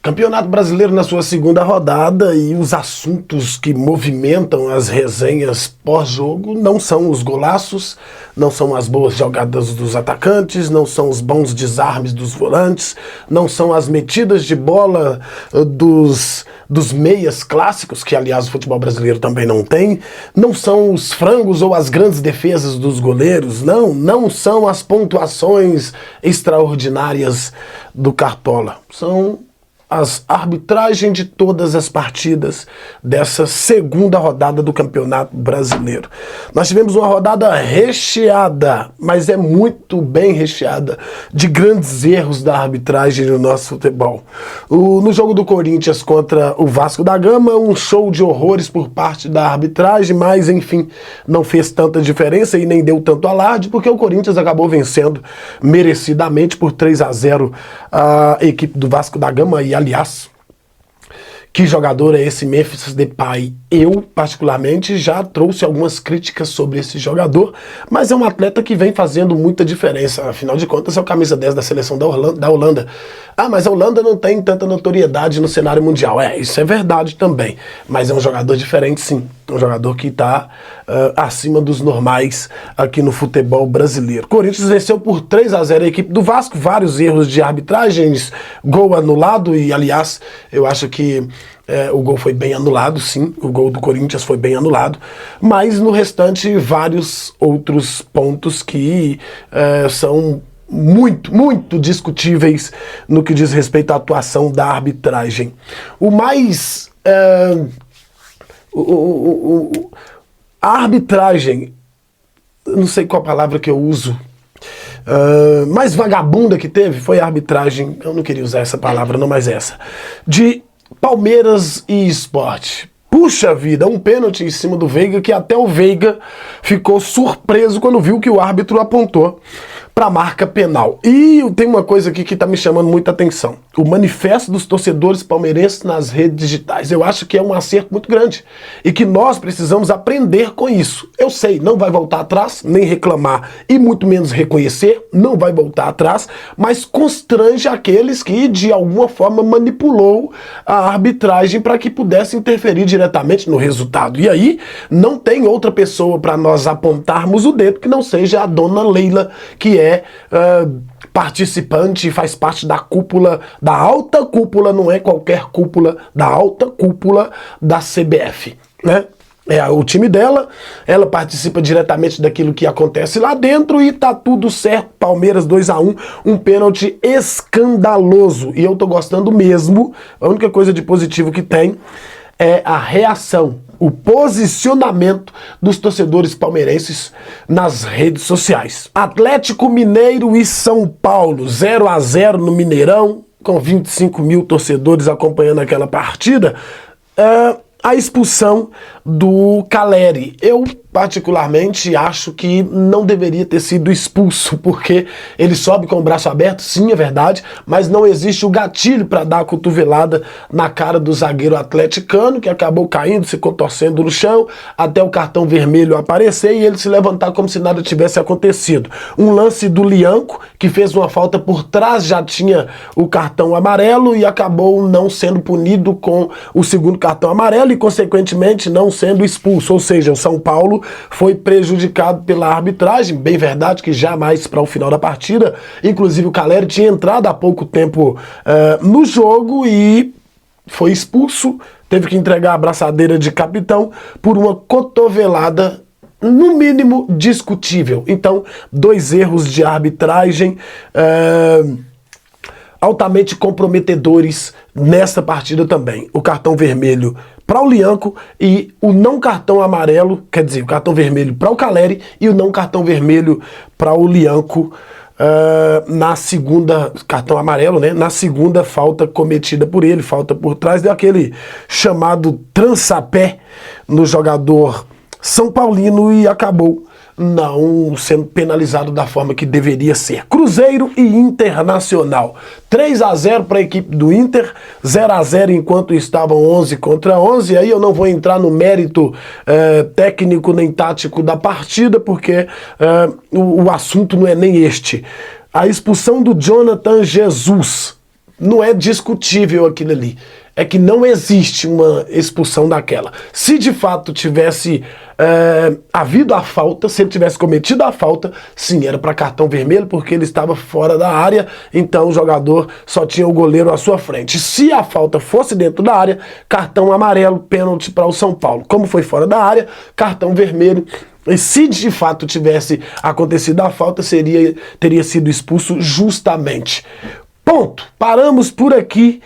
Campeonato Brasileiro na sua segunda rodada e os assuntos que movimentam as resenhas pós-jogo não são os golaços, não são as boas jogadas dos atacantes, não são os bons desarmes dos volantes, não são as metidas de bola dos meias clássicos, que aliás o futebol brasileiro também não tem, não são os frangos ou as grandes defesas dos goleiros, não são as pontuações extraordinárias do Cartola, são as arbitragens de todas as partidas dessa segunda rodada do Campeonato Brasileiro. Nós tivemos uma rodada recheada, mas é muito bem recheada, de grandes erros da arbitragem no nosso futebol. No jogo do Corinthians contra o Vasco da Gama, um show de horrores por parte da arbitragem, mas enfim, não fez tanta diferença e nem deu tanto alarde, porque o Corinthians acabou vencendo merecidamente por 3-0 a equipe do Vasco da Gama. E aliás, que jogador é esse Memphis Depay? Eu, particularmente, já trouxe algumas críticas sobre esse jogador, mas é um atleta que vem fazendo muita diferença. Afinal de contas, é o camisa 10 da seleção da Holanda. Ah, mas a Holanda não tem tanta notoriedade no cenário mundial. Isso é verdade também, mas é um jogador diferente, sim. Um jogador que está acima dos normais aqui no futebol brasileiro. Corinthians venceu por 3-0 a equipe do Vasco, vários erros de arbitragens, gol anulado e, aliás, eu acho que o gol foi bem anulado, sim, o gol do Corinthians foi bem anulado, mas no restante vários outros pontos que são muito discutíveis no que diz respeito à atuação da arbitragem. O mais... a arbitragem, não sei qual palavra que eu uso, mais vagabunda que teve foi a arbitragem, eu não queria usar essa palavra, não, mas essa, de Palmeiras e Sport. Puxa vida, um pênalti em cima do Veiga, que até o Veiga ficou surpreso quando viu que o árbitro apontou para a marca penal. E tem uma coisa aqui que está me chamando muita atenção. O manifesto dos torcedores palmeirenses nas redes digitais. Eu acho que é um acerto muito grande e que nós precisamos aprender com isso. Eu sei, não vai voltar atrás, nem reclamar e muito menos reconhecer, não vai voltar atrás, mas constrange aqueles que de alguma forma manipulou a arbitragem para que pudesse interferir diretamente no resultado. E aí não tem outra pessoa para nós apontarmos o dedo que não seja a dona Leila, que é participante e faz parte da cúpula, da alta cúpula, não é qualquer cúpula, da alta cúpula da CBF, né? É o time dela, ela participa diretamente daquilo que acontece lá dentro e tá tudo certo. Palmeiras 2-1, um pênalti escandaloso. E eu tô gostando mesmo, a única coisa de positivo que tem é a reação, o posicionamento dos torcedores palmeirenses nas redes sociais. Atlético Mineiro e São Paulo, 0-0 no Mineirão, com 25 mil torcedores acompanhando aquela partida. A expulsão do Caleri. Eu, particularmente, acho que não deveria ter sido expulso, porque ele sobe com o braço aberto, sim, é verdade, mas não existe o gatilho para dar a cotovelada na cara do zagueiro atleticano, que acabou caindo, se contorcendo no chão, até o cartão vermelho aparecer e ele se levantar como se nada tivesse acontecido. Um lance do Lianco, que fez uma falta por trás, já tinha o cartão amarelo e acabou não sendo punido com o segundo cartão amarelo e, consequentemente, não sendo expulso. Ou seja, o São Paulo foi prejudicado pela arbitragem. Bem verdade que jamais para o final da partida. Inclusive o Caleri tinha entrado há pouco tempo no jogo e foi expulso. Teve que entregar a abraçadeira de capitão por uma cotovelada no mínimo discutível. Então, 2 erros de arbitragem altamente comprometedores nessa partida também. O cartão vermelho para o Lianco e o não cartão amarelo, quer dizer, o cartão vermelho para o Caleri e o não cartão vermelho para o Lianco na segunda, cartão amarelo, né? Na segunda falta cometida por ele, falta por trás, deu aquele chamado trançapé no jogador São Paulino e acabou não sendo penalizado da forma que deveria ser. Cruzeiro e Internacional. 3-0 para a equipe do Inter, 0-0 enquanto estavam 11 contra 11. Aí eu não vou entrar no mérito técnico nem tático da partida, porque o assunto não é nem este. A expulsão do Jonathan Jesus não é discutível aquilo ali. É que não existe uma expulsão daquela. Se de fato tivesse havido a falta, se ele tivesse cometido a falta, sim, era para cartão vermelho, porque ele estava fora da área, então o jogador só tinha o goleiro à sua frente. Se a falta fosse dentro da área, cartão amarelo, pênalti para o São Paulo. Como foi fora da área, cartão vermelho. E se de fato tivesse acontecido a falta, teria sido expulso justamente. Ponto. Paramos por aqui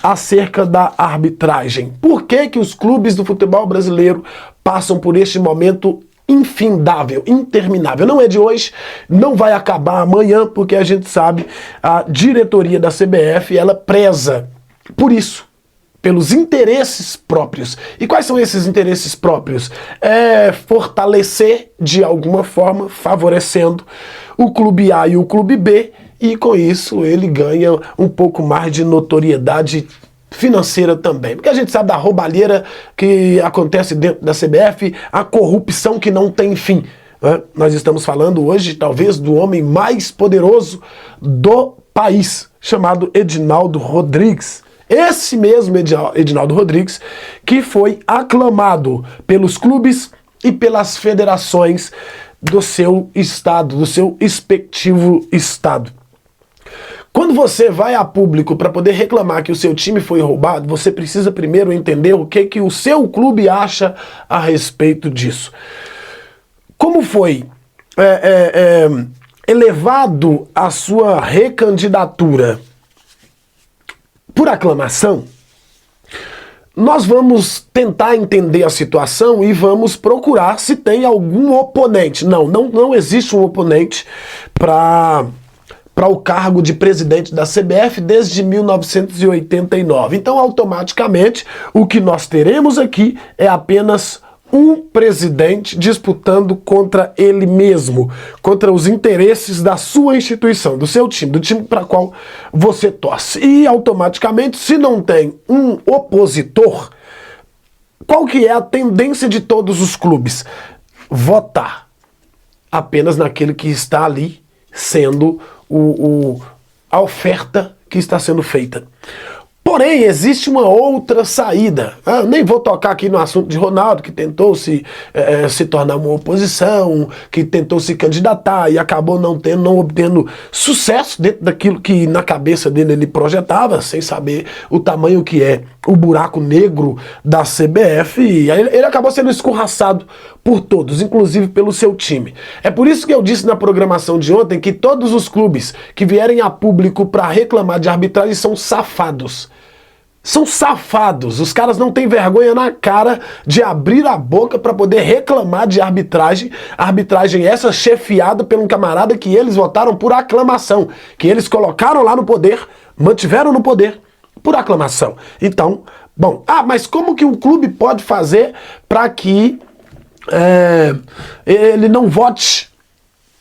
acerca da arbitragem. Por que que os clubes do futebol brasileiro passam por este momento infindável, interminável? Não é de hoje, não vai acabar amanhã, porque a gente sabe, a diretoria da CBF, ela preza por isso, pelos interesses próprios. E quais são esses interesses próprios? É fortalecer, de alguma forma, favorecendo o clube A e o clube B, e com isso ele ganha um pouco mais de notoriedade financeira também. Porque a gente sabe da roubalheira que acontece dentro da CBF, a corrupção que não tem fim. Né? Nós estamos falando hoje, talvez, do homem mais poderoso do país, chamado Edinaldo Rodrigues. Esse mesmo Edinaldo Rodrigues, que foi aclamado pelos clubes e pelas federações do seu estado, do seu respectivo estado. Quando você vai a público para poder reclamar que o seu time foi roubado, você precisa primeiro entender o que o seu clube acha a respeito disso. Como foi elevado a sua recandidatura por aclamação, nós vamos tentar entender a situação e vamos procurar se tem algum oponente. Não existe um oponente para o cargo de presidente da CBF desde 1989. Então, automaticamente, o que nós teremos aqui é apenas um presidente disputando contra ele mesmo, contra os interesses da sua instituição, do seu time, do time para qual você torce. E, automaticamente, se não tem um opositor, qual que é a tendência de todos os clubes? Votar apenas naquele que está ali sendo a oferta que está sendo feita. Porém, existe uma outra saída. Nem vou tocar aqui no assunto de Ronaldo, que tentou se tornar uma oposição, que tentou se candidatar e acabou não obtendo sucesso dentro daquilo que na cabeça dele ele projetava, sem saber o tamanho que é o buraco negro da CBF, e aí ele acabou sendo escorraçado por todos, inclusive pelo seu time. É por isso que eu disse na programação de ontem que todos os clubes que vierem a público para reclamar de arbitragem são safados. São safados. Os caras não têm vergonha na cara de abrir a boca para poder reclamar de arbitragem. Arbitragem essa chefiada por um camarada que eles votaram por aclamação, que eles colocaram lá no poder, mantiveram no poder por aclamação. Então, bom, mas como que um clube pode fazer para que ele não vote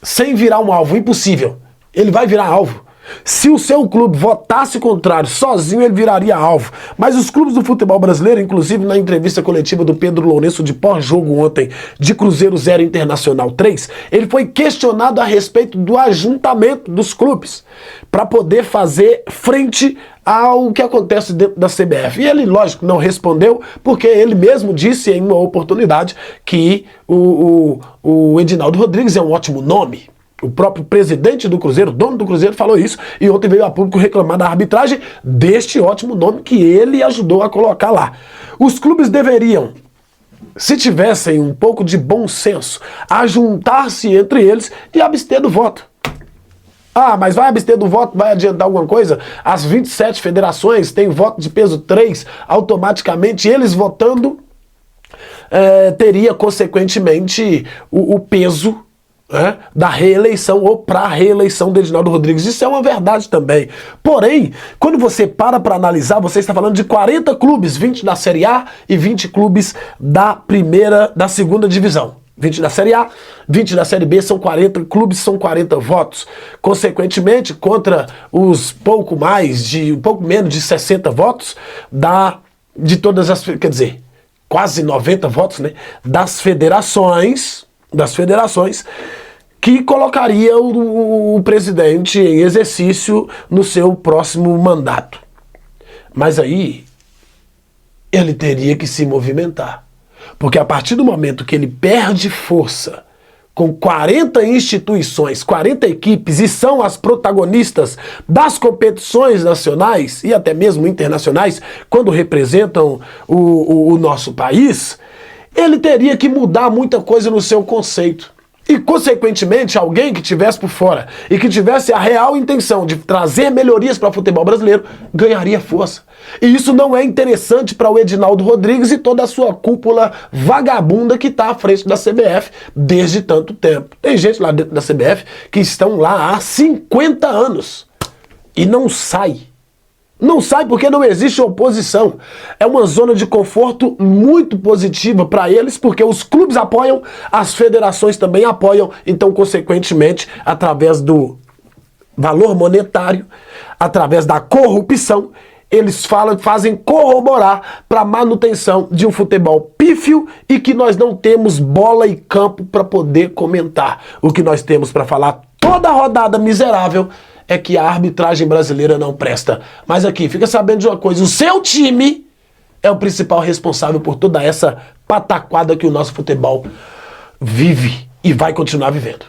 sem virar um alvo? Impossível. Ele vai virar alvo. Se o seu clube votasse contrário, sozinho ele viraria alvo. Mas os clubes do futebol brasileiro, inclusive na entrevista coletiva do Pedro Lourenço de pós-jogo ontem, de Cruzeiro 0 Internacional 3, ele foi questionado a respeito do ajuntamento dos clubes para poder fazer frente ao que acontece dentro da CBF. E ele, lógico, não respondeu, porque ele mesmo disse em uma oportunidade que o Edinaldo Rodrigues é um ótimo nome. O próprio presidente do Cruzeiro, dono do Cruzeiro, falou isso, e ontem veio a público reclamar da arbitragem deste ótimo nome que ele ajudou a colocar lá. Os clubes deveriam, se tivessem um pouco de bom senso, ajuntar-se entre eles e abster do voto. Mas vai abster do voto, vai adiantar alguma coisa? As 27 federações têm voto de peso 3, automaticamente eles votando teria, consequentemente, o peso da reeleição ou para a reeleição de Edinaldo Rodrigues. Isso é uma verdade também. Porém, quando você para analisar, você está falando de 40 clubes, 20 da Série A e 20 clubes da segunda divisão. 20 da Série A, 20 da Série B, são 40 clubes, são 40 votos. Consequentemente, contra os um pouco menos de 60 votos de todas as, quer dizer, quase 90 votos, né, das federações, que colocaria o presidente em exercício no seu próximo mandato. Mas aí ele teria que se movimentar. Porque a partir do momento que ele perde força com 40 instituições, 40 equipes, e são as protagonistas das competições nacionais e até mesmo internacionais, quando representam o nosso país, ele teria que mudar muita coisa no seu conceito. E, consequentemente, alguém que estivesse por fora e que tivesse a real intenção de trazer melhorias para o futebol brasileiro, ganharia força. E isso não é interessante para o Edinaldo Rodrigues e toda a sua cúpula vagabunda que está à frente da CBF desde tanto tempo. Tem gente lá dentro da CBF que estão lá há 50 anos e não sai. Não sai porque não existe oposição. É uma zona de conforto muito positiva para eles, porque os clubes apoiam, as federações também apoiam, então, consequentemente, através do valor monetário, através da corrupção, eles fazem corroborar para a manutenção de um futebol pífio e que nós não temos bola e campo para poder comentar. O que nós temos para falar toda a rodada miserável é que a arbitragem brasileira não presta. Mas aqui, fica sabendo de uma coisa, o seu time é o principal responsável por toda essa pataquada que o nosso futebol vive e vai continuar vivendo.